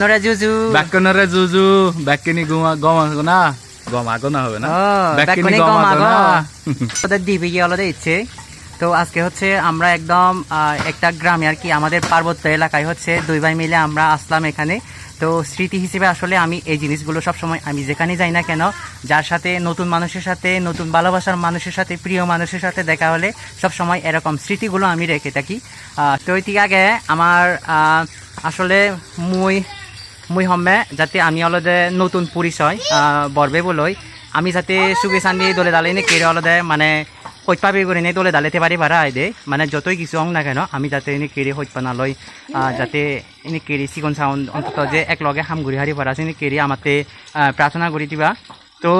নরে জুজু ব্যাকনরে জুজু ব্যাকনি গমাগো না গমাগো না হবে না ব্যাকনি গমাগো না ওদের দিবি অলরেডি ইচ্ছে। তো আজকে হচ্ছে আমরা একদম একটা গ্রামে আর কি আমাদের পার্বত্য এলাকায় হচ্ছে দুই ভাই মিলে আমরা আসলাম এখানে। তো স্মৃতি হিসেবে আসলে আমি এই জিনিসগুলো সবসময় আমি যেখানে যাই না কেন, যার সাথে নতুন মানুষের সাথে নতুন ভালোবাসার মানুষের সাথে প্রিয় মানুষের সাথে দেখা হলে সবসময় এরকম স্মৃতিগুলো আমি রেখে থাকি। তো ঠিক আগে আমার আসলে মুই হমে যাতে আমি অলদে নতুন পরিচয় বরবে বলই আমি যাতে সুগে চান্দি দলে দালে নে কেড়ে অলদে মানে হইপাবি করে নে দলে দালেতে পারি বারা আই দে মানে যতই কিছু অং না কেন আমি যাতে এনে কেড়ে হইপা না লই যাতে এনে কেড়ে চিকন চাউন অন্তত যে এক লগে হামগুড়ি হারি পারা এনে কেড়ে আমাতে প্রার্থনা করি দিবা। তো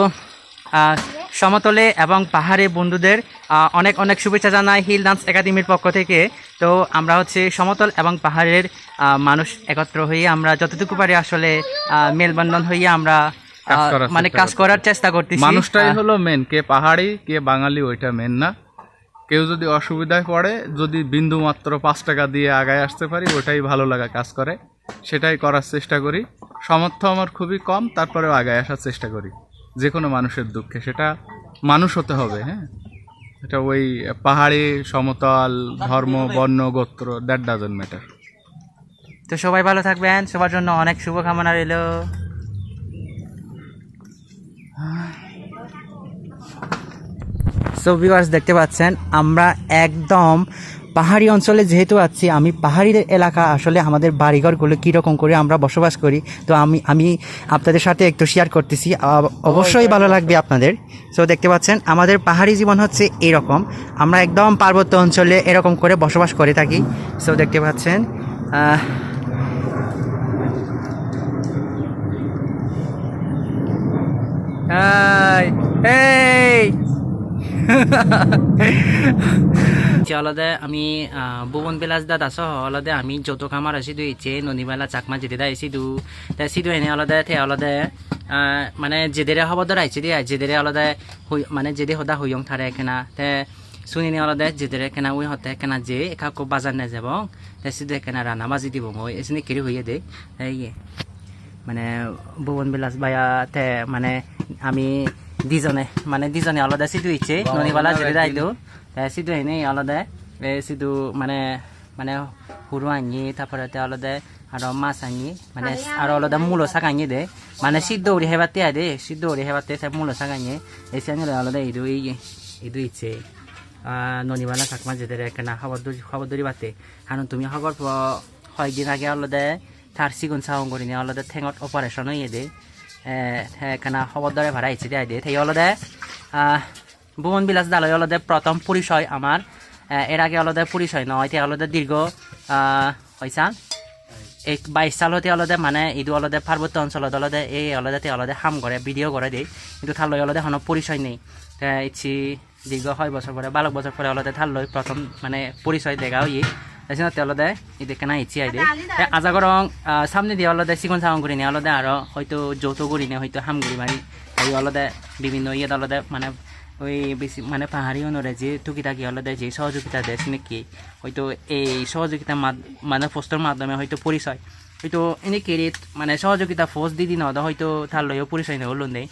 সমতলে এবং পাহাড়ে বন্ধুদের অনেক অনেক শুভেচ্ছা জানাই হিল ডান্স একাডেমির পক্ষ থেকে। তো আমরা হচ্ছে সমতল এবং পাহাড়ের মানুষ একত্র হয়ে আমরা যতটুকু পারি আসলে মেলবন্ধন হয়ে আমরা মানে কাজ করার চেষ্টা করতেছি। মানুষটাই হলো মেন, কে পাহাড়ি কে বাঙালি ওইটা মেন না। কেউ যদি অসুবিধায় পড়ে, যদি বিন্দু মাত্র 5 টাকা দিয়ে আগায় আসতে পারি ওটাই ভালো লাগা কাজ করে, সেটাই করার চেষ্টা করি। সামর্থ্য আমার খুবই কম, তারপরেও আগায় আসার চেষ্টা করি যে কোনো মানুষের দুঃখে। সেটা মানুষ হতে হবে, হ্যাঁ, এটা ওই পাহাড়ি সমতল ধর্ম বর্ণ গোত্র দ্যাট ডাজন্ট ম্যাটার। তো সবাই ভালো থাকবেন, সবার জন্য অনেক শুভকামনা রইল। সো ভিউয়ার্স দেখতে পাচ্ছেন আমরা একদম পাহাড়ি অঞ্চলে যেহেতু আছি, আমি পাহাড়ি এলাকা আসলে আমাদের বাড়িঘরগুলো কীরকম করে আমরা বসবাস করি তো আমি আপনাদের সাথে একটু শেয়ার করতেছি, অবশ্যই ভালো লাগবে আপনাদের। সো দেখতে পাচ্ছেন আমাদের পাহাড়ি জীবন হচ্ছে এরকম, আমরা একদম পার্বত্য অঞ্চলে এরকম করে বসবাস করে থাকি। সো দেখতে পাচ্ছেন অলদে আমি ভুবন বিলাস দাদা সহ অলদে আমি যত খামার আছি দুই ইচ্ছে নদীবেলা চাকমা যেতে দেয় সিধু তাই সিধু এনে অলদে থে অলদে মানে যেদেরে হবদর আইছে দিয়ে যেদেরে অলদে মানে যেদে সদা হইয়ং থারে এখানা তে শুনি নি অলদে যেদেরে কেনা উই হতে কেনা যে একাকো বাজার না যাব তাই সিধু এখানা রান্না বাজি দিব মই এসে কেড়ে হইয়ে দে ইয়ে মানে ভুবন বিলাস ভাইয়া তে মানে আমি দুজনে আলাদা সিধু ইচ্ছে নদীবেলা যেতে যাইতো সিধু এনে আলাদা সিধু মানে হুরু আনি তারপরে আলাদা আর মাছ আনি মানে আর আলাদা মূলো শাক আনি দে মানে সিদ্ধ উড়ি হেবাতে দে সিদ্ধ উড়ি হেবাতে মূলো শাক আনি এসে আনলে আলাদা এই ইচ্ছে নদীবেলা চাকমা যেতে কেনা খবর দরি বাতে কারণ তুমি খবর কয়েকদিন আগে আলাদা তার চিকন চাউন করি নি আলাদা ঠেঙত অপারেশন হয়ে দে কেনা খবর দরে ভাড়া ইচ্ছে দিয়ে দিয়ে অলদে ভুবন বিলাস দালয় অলদে প্রথম পরিচয় আমার, এর আগে অলদে পরিচয় নয় তে অলদে দীর্ঘ 22 সাল হতে অলদে মানে ইদু অলদে পার্বত্য অঞ্চলত অলদে এই অলদে অলদে হাম করে ভিডিও করে দেই কিন্তু থাল লই অলদে কোনো পরিচয় নেই। ইচ্ছি দীর্ঘ 6 বছর পরে 12 বছর পরে অলদে থাল লই প্রথম মানে পরিচয় দেখা হই তাই অলদে ইদে কেনা ইচ্ছি আই দে আজাগরং সামনে দিয়ে অলদে চিকন চাউন করি নি অলদে আরো হয়তো যৌথ করি নি হয়তো হামগুড়ি মারি এই অলদে বিভিন্ন ইয়েত অলদে মানে ওই বেশি মানে পাহাড়ি অনুরে যে টুকিটাকি অলদে যে সহযোগিতা দেয় নাকি হয়তো এই সহযোগিতা মানে পোস্টের মাধ্যমে হয়তো পরিচয় হয়তো এনে কেরিত মানে সহযোগিতা ফোর্স দিদি নদ হয়তো তার লইও পরিচয় নেই হল নেই